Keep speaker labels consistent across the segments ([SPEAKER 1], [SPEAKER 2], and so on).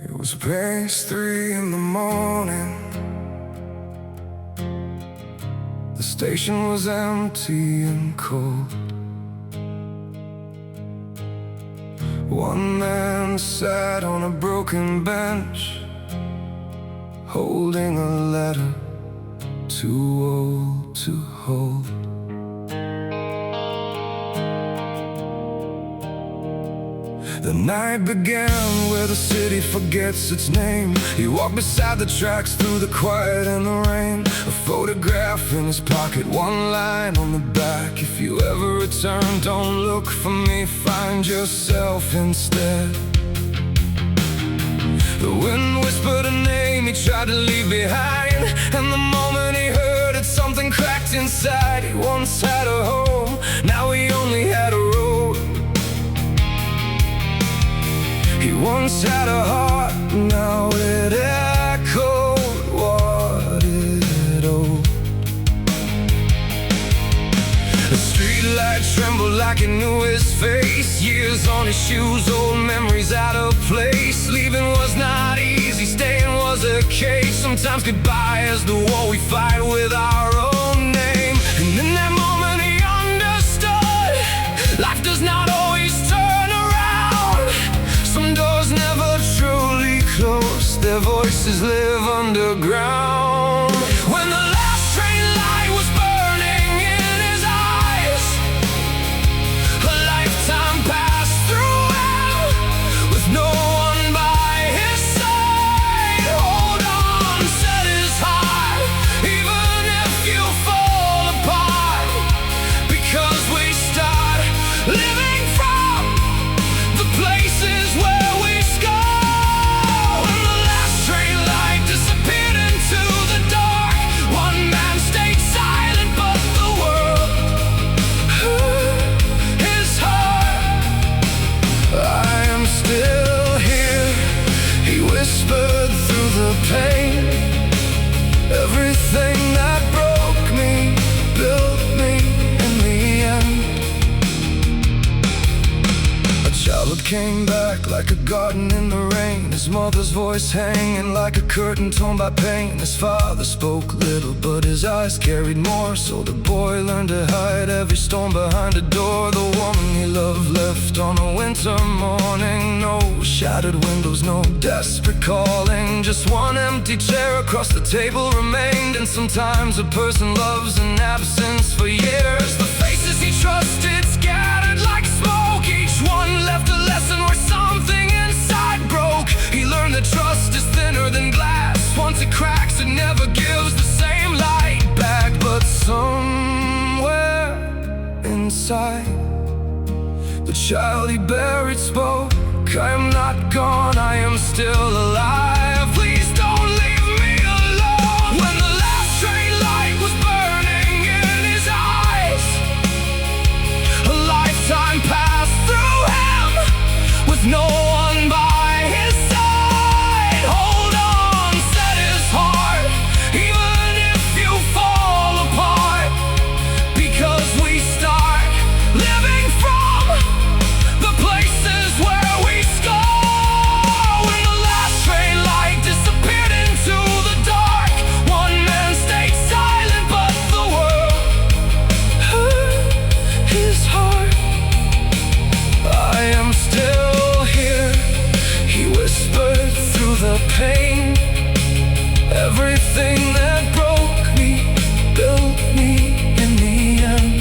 [SPEAKER 1] It was past 3 in the morning. The station was empty and cold. One man sat on a broken bench, holding a letter too old to hold. The night began where the city forgets its name. He walked beside the tracks through the quiet and the rain. A photograph in his pocket, one line on the back: if you ever return, don't look for me, find yourself instead. The wind whispered a name he tried to leave behind, and the moment he heard it, something cracked inside. He once had a home, now he only had a road. He once had a heart, now it echoed what it owed. The streetlight trembled like it knew his face. Years on his shoes, old memories out of place. Leaving was not easy, staying was a case. Sometimes goodbye is the war we fight with our own name. And in that moment he understood, life does not always turn around. Some doors never truly close, their voices live underground. When the last train light was burning in his eyes, a lifetime passed through him with no one by his side. Hold on, set his heart, even if you fall apart, because we start living from the places where we go. When the last train light disappeared into the dark, one man stayed silent, but the world heard his heart. I am still here, he whispered through the pain. Everything that broke me built me in the end. A childhood came back like a garden in the rain. His mother's voice hanging like a curtain torn by pain. His father spoke little, but his eyes carried more. So the boy learned to hide every storm behind a door. The woman he loved left on a winter morning. No shattered windows, no desperate calling. Just one empty chair across the table remained. And sometimes a person loves in absence for years. The faces he trusted scattered like smoke. Each one left a lesson where something inside broke. He learned that trust is thinner than glass. Once it cracks, it never gives the same light back. But somewhere inside, the child he buried spoke. I am not gone, I am still alive. Please don't leave me alone. When the last train light was burning in his eyes, a lifetime passed through him with no one by his side. Hold on, set his heart, even if you fall apart, because we start living from the places where we go. When the last train light disappeared into the dark, one man stayed silent, but the world heard his heart. I am still here, he whispered through the pain. Everything that broke me built me in the end.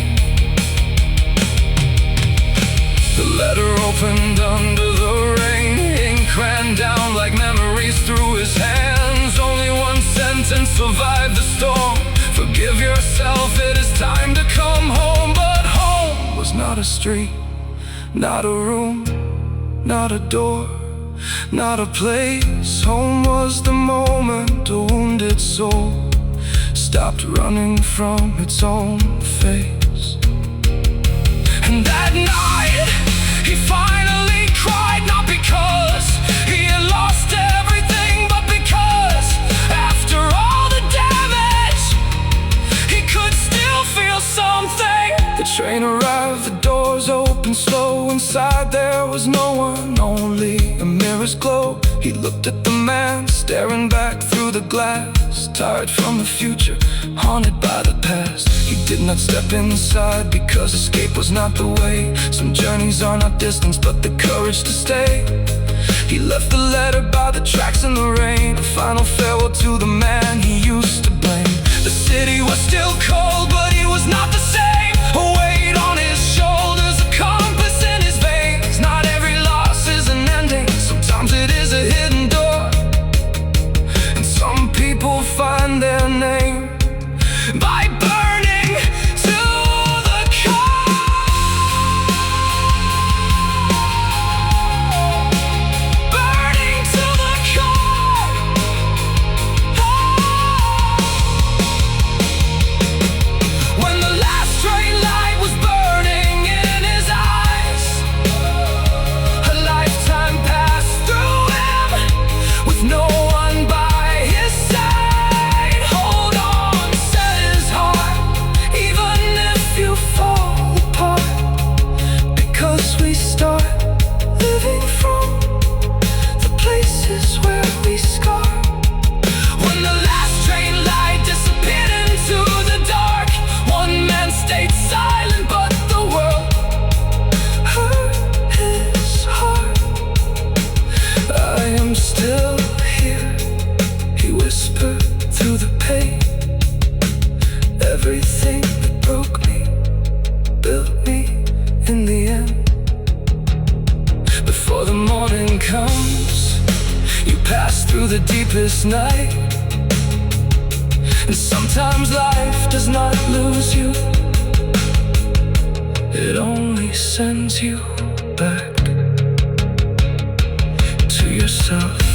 [SPEAKER 1] The letter opened under the rain, ink ran down like memories through his hands. Only one sentence survived the storm: forgive yourself, it is time to come home. But home was not a street, not a room, not a door, not a place. Home was the moment a wounded soul stopped running from its own face. And that night he finally cried, not because he had lost everything, but because after all the damage, he could still feel something. The train arrived, the doors opened slow, inside there was no one, only a mirror's glow. He looked at the man staring back through the glass, tired from the future, haunted by the past. He did not step inside because escape was not the way. Some journeys are not distance but the courage to stay. He left the letter by the tracks in the rain, a final farewell to the man he used to blame. The city was still cold but he was not the same. A weight on his shoulders, a compass in his veins. Not every loss is an ending, sometimes it is a hidden door. And some people find their name by burning to the core. Burning to the core. When the last stray light was burning in his eyes, a lifetime passed through him with no one by his side. Hold on, said his heart, even if you fall apart, because we start living from the places where we scar. When the last train light disappeared into the dark, one man stayed silent but the world hurt his heart. I am still here, he whispered through the pain. Everything that broke me built me in the end. Before the morning comes, you pass through the deepest night. And sometimes life does not lose you, it only sends you back to yourself.